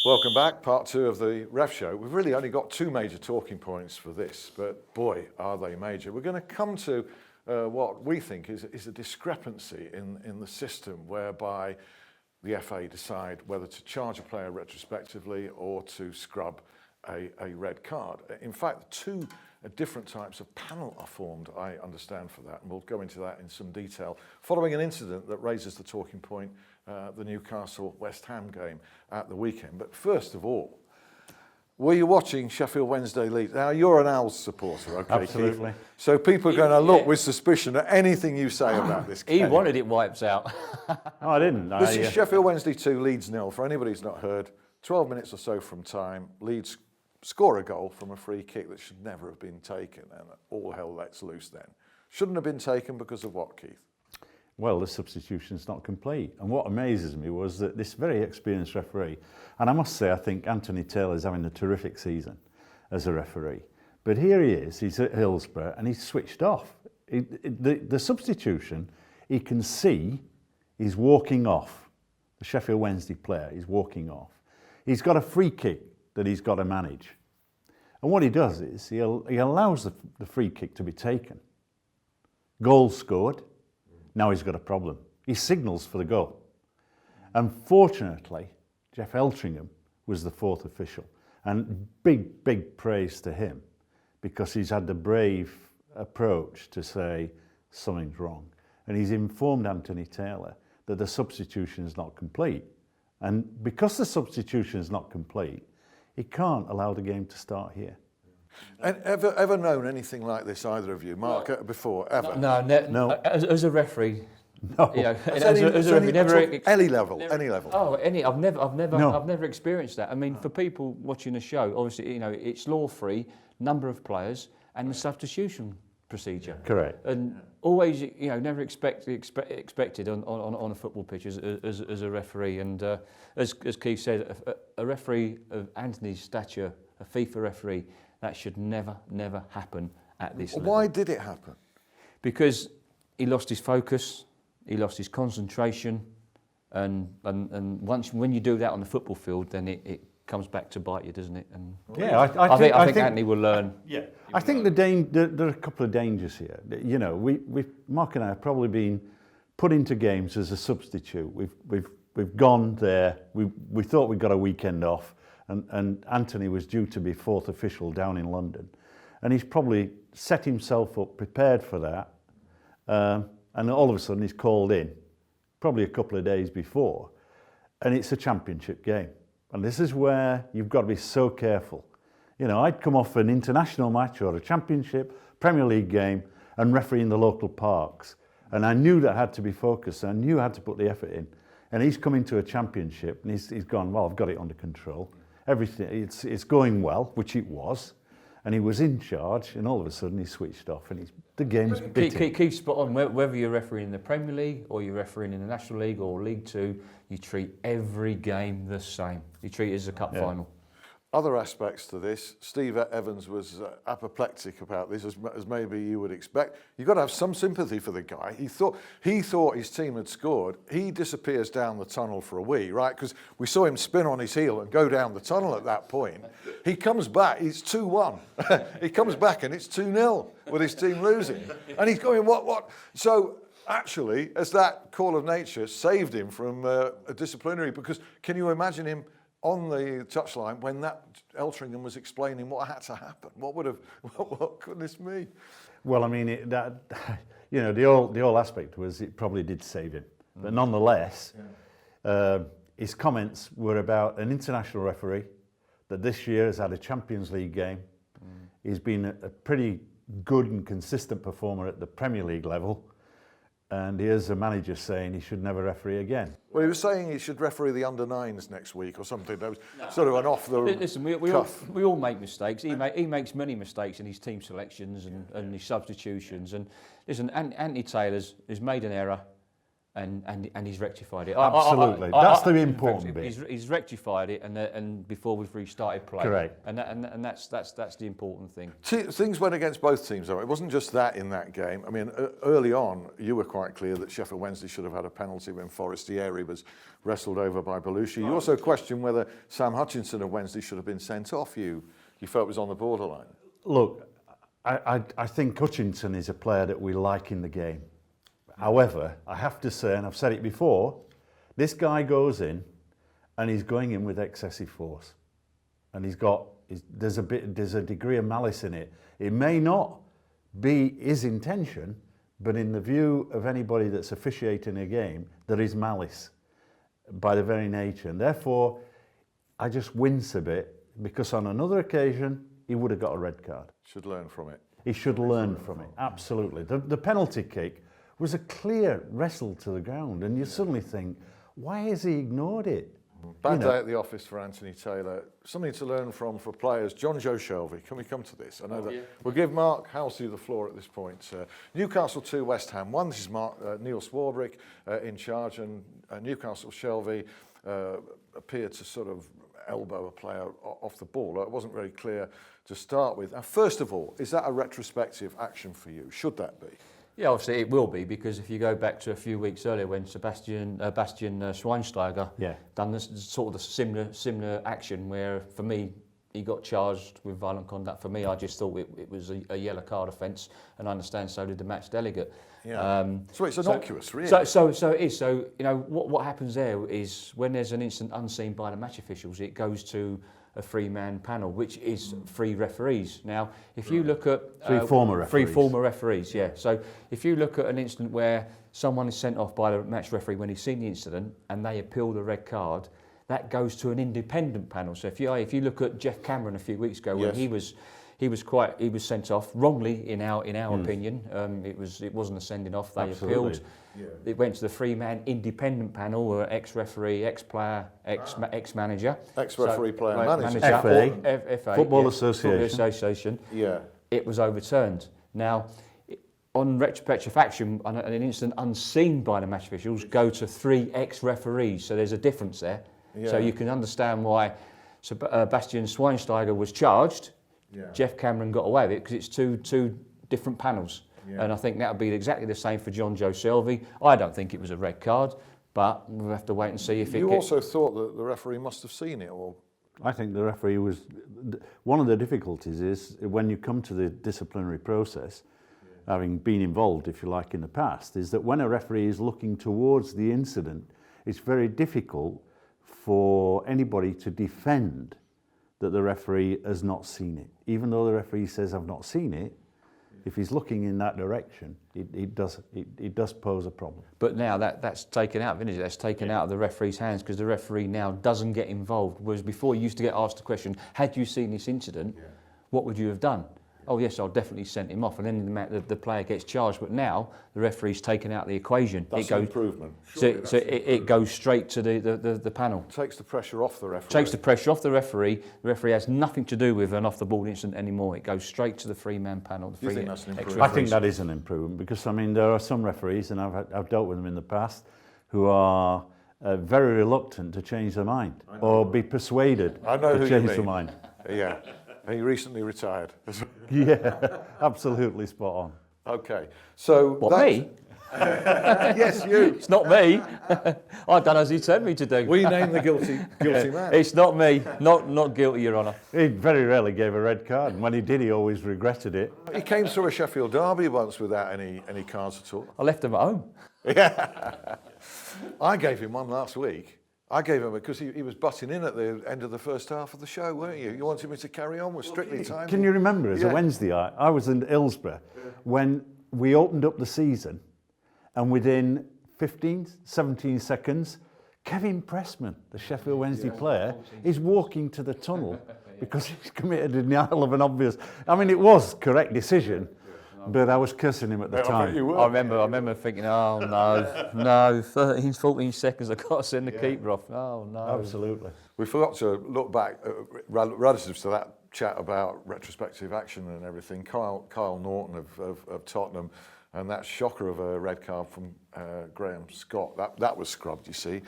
Welcome back, part two of the Ref Show. We've really only got two major talking points for this, but boy, are they major. We're going to come to what we think is a discrepancy in the system whereby the FA decide whether to charge a player retrospectively or to scrub a red card. In fact, two different types of panel are formed, I understand, for that, and we'll go into that in some detail following an incident that raises the talking point, the Newcastle-West Ham game at the weekend. But first of all, were you watching Sheffield Wednesday Leeds? Now, you're an Owls supporter, okay, Absolutely. Keith? So people are going to look with suspicion at anything you say about this game. He wanted it wiped out. No, I didn't. This is Sheffield Wednesday 2, Leeds 0. For anybody who's not heard, 12 minutes or so from time, Leeds score a goal from a free kick that should never have been taken, and all hell lets loose then. Shouldn't have been taken because of what, Keith? Well, the substitution's not complete. And what amazes me was that this very experienced referee, and I must say I think Anthony Taylor's having a terrific season as a referee, but here he is, he's at Hillsborough and he's switched off. The substitution, he can see he's walking off. The Sheffield Wednesday player is walking off. He's got a free kick that he's got to manage. And what he does is he allows the free kick to be taken. Goal scored. Now he's got a problem. He signals for the goal. Unfortunately, Jeff Eltringham was the fourth official. And big praise to him because he's had the brave approach to say something's wrong. And he's informed Anthony Taylor that the substitution is not complete. And because the substitution is not complete, he can't allow the game to start here. And ever known anything like this, either of you, Mark, before, ever? No. As a referee, No. you know, as a referee, never. Any level. Oh, I've No. never experienced that. I mean, for people watching the show, obviously, you know, it's law-free, number of players, and the substitution procedure. Correct. And always, you know, never expected on a football pitch as a referee. And as Keith said, a referee of Anthony's stature, a FIFA referee, that should never happen at this level. Why did it happen? Because he lost his focus, he lost his concentration, and when you do that on the football field, then it comes back to bite you, doesn't it? And Yeah, I think Anthony will learn. Yeah, I think there are a couple of dangers here. You know, Mark and I have probably been put into games as a substitute. We've gone there. We thought we got a weekend off, and Anthony was due to be fourth official down in London, and he's probably set himself up, prepared for that, and all of a sudden he's called in, probably a couple of days before, and it's a championship game. And this is where you've got to be so careful. You know, I'd come off an international match or a championship, Premier League game, and referee in the local parks. And I knew that I had to be focused. I knew I had to put the effort in. And he's come into a championship, and he's gone, well, I've got it under control. Everything, it's going well, which it was. And he was in charge, and all of a sudden he switched off, and the game's bitter. Keep spot on. Whether you're refereeing in the Premier League or you're refereeing in the National League or League Two, you treat every game the same. You treat it as a cup final. Other aspects to this, Steve Evans was apoplectic about this, as maybe you would expect. You've got to have some sympathy for the guy. He thought his team had scored. He disappears down the tunnel for a wee, right? Because we saw him spin on his heel and go down the tunnel at that point. He comes back, it's 2-1. He comes back and it's 2-0 with his team losing. And he's going, what? So actually, as that call of nature saved him from a disciplinary, because can you imagine him on the touchline when that Eltringham was explaining what had to happen? What could this mean? Well, I mean, the whole aspect was it probably did save him. But nonetheless, his comments were about an international referee that this year has had a Champions League game. He's been a pretty good and consistent performer at the Premier League level. And here's a manager saying he should never referee again. Well, he was saying he should referee the under-9s next week or something. That was sort of an off-the-cuff. Listen, we all make mistakes. He makes many mistakes in his team selections and his substitutions. And listen, Anthony Taylor's has made an error. and he's rectified it. Absolutely. That's the important bit. He's rectified it, and before we've restarted play. Correct. And that's the important thing. Things went against both teams, though. It wasn't just that in that game. I mean, early on, you were quite clear that Sheffield Wednesday should have had a penalty when Forestieri was wrestled over by Belushi. You also questioned whether Sam Hutchinson of Wednesday should have been sent off. You felt was on the borderline. Look, I think Hutchinson is a player that we like in the game. However, I have to say, and I've said it before, this guy goes in and he's going in with excessive force. And there's a degree of malice in it. It may not be his intention, but in the view of anybody that's officiating a game, there is malice by the very nature. And therefore, I just wince a bit because on another occasion, he would have got a red card. Should learn from it. He should learn from it, absolutely. The penalty kick was a clear wrestle to the ground, and you suddenly think, why has he ignored it? Bad day at the office for Anthony Taylor. Something to learn from for players. John Joe Shelvey, can we come to this? I know that we'll give Mark Halsey the floor at this point. Newcastle 2, West Ham 1. This is Neil Swarbrick in charge, and Newcastle Shelvey appeared to sort of elbow a player off the ball. It wasn't very clear to start with. Now, first of all, is that a retrospective action for you? Should that be? Yeah, obviously it will be, because if you go back to a few weeks earlier when Bastian Schweinsteiger done this sort of similar action, where for me he got charged with violent conduct. For me, I just thought it was a yellow card offence, and I understand so did the match delegate. Yeah. So it's innocuous, really. So it is. So you know what happens there is when there's an incident unseen by the match officials, it goes to a three-man panel, which is 3 referees. Now, if you look at... 3 former referees. 3 former referees, yeah. So if you look at an incident where someone is sent off by the match referee when he's seen the incident and they appeal the red card, that goes to an independent panel. So if you look at Jeff Cameron a few weeks ago, when he was sent off wrongly in our opinion. It wasn't a sending off. They appealed. Yeah. It went to the 3-man independent panel, or ex-referee, ex-player, ex-manager, ex-referee, player, manager, FA, Football Association. Yeah, it was overturned. Now, on retrospective action, an incident unseen by the match officials go to 3 ex-referees. So there's a difference there. Yeah. So you can understand why. So Bastian Schweinsteiger was charged. Yeah. Jeff Cameron got away with it because it's two different panels. Yeah. And I think that would be exactly the same for John Joe Shelvey. I don't think it was a red card, but we'll have to wait and see if it... You also thought that the referee must have seen it, or... I think the referee was... One of the difficulties is when you come to the disciplinary process, having been involved, if you like, in the past, is that when a referee is looking towards the incident, it's very difficult for anybody to defend that the referee has not seen it. Even though the referee says, I've not seen it, if he's looking in that direction, it does pose a problem. But now that's taken out, isn't it? That's taken out of the referee's hands, because the referee now doesn't get involved. Whereas before, you used to get asked the question, had you seen this incident, what would you have done? Oh yes, I'll definitely send him off, and then the player gets charged. But now the referee's taken out the equation. That's an improvement. So it goes straight to the panel. Takes the pressure off the referee. Takes the pressure off the referee. The referee has nothing to do with an off-the-ball incident anymore. It goes straight to the 3-man panel. Do you think that's an improvement? I think that is an improvement, because I mean there are some referees, and I've dealt with them in the past, who are very reluctant to change their mind or be persuaded to change their mind. Yeah. He recently retired. Yeah, absolutely spot on. Okay, so... What, me? Yes, you. It's not me. I've done as he told me to do. We name the guilty man. It's not me. Not guilty, Your Honour. He very rarely gave a red card, and when he did, he always regretted it. He came through a Sheffield derby once without any cards at all. I left him at home. Yeah. I gave him one last week. I gave him because he was butting in at the end of the first half of the show, weren't you? You wanted me to carry on with Strictly Time. Can you remember, as a Wednesday, I was in Hillsborough when we opened up the season, and within 15, 17 seconds, Kevin Pressman, the Sheffield Wednesday player, is walking to the tunnel because he's committed a denial of an obvious... I mean, it was correct decision, but I was cursing him at the time. I remember thinking, oh no, 13, 14 seconds, I've got to send the keeper off. Oh no. Absolutely. We forgot to look back, relative to that chat about retrospective action and everything. Kyle Norton of Tottenham And that shocker of a red card from Graham Scott, that was scrubbed, you see.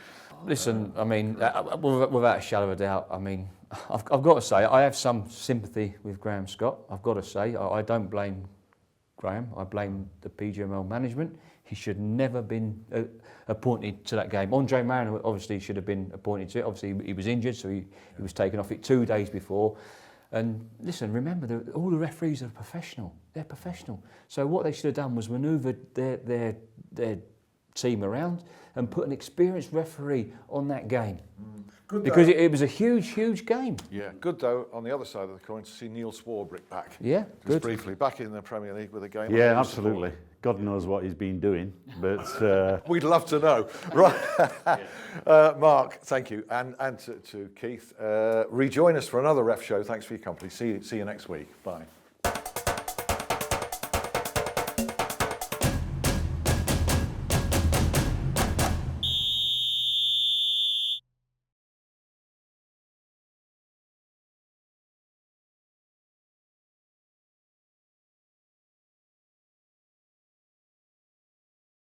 Listen, I mean, without a shadow of a doubt, I mean, I've got to say, I have some sympathy with Graham Scott. I've got to say, I don't blame Graham. I blame the PGMOL management. He should never been appointed to that game. Andre Mariner obviously should have been appointed to it. Obviously, he was injured, so he was taken off it 2 days before. And listen, remember, all the referees are professional. They're professional. So what they should have done was manoeuvred their team around and put an experienced referee on that game. Good because though. it was a huge game. Yeah, good though, on the other side of the coin, to see Neil Swarbrick back. Yeah, Just good. briefly, back in the Premier League with a game. Yeah, absolutely. God knows what he's been doing, but We'd love to know. Right. Mark, thank you. And to Keith, rejoin us for another ref show. Thanks for your company. See you next week. Bye.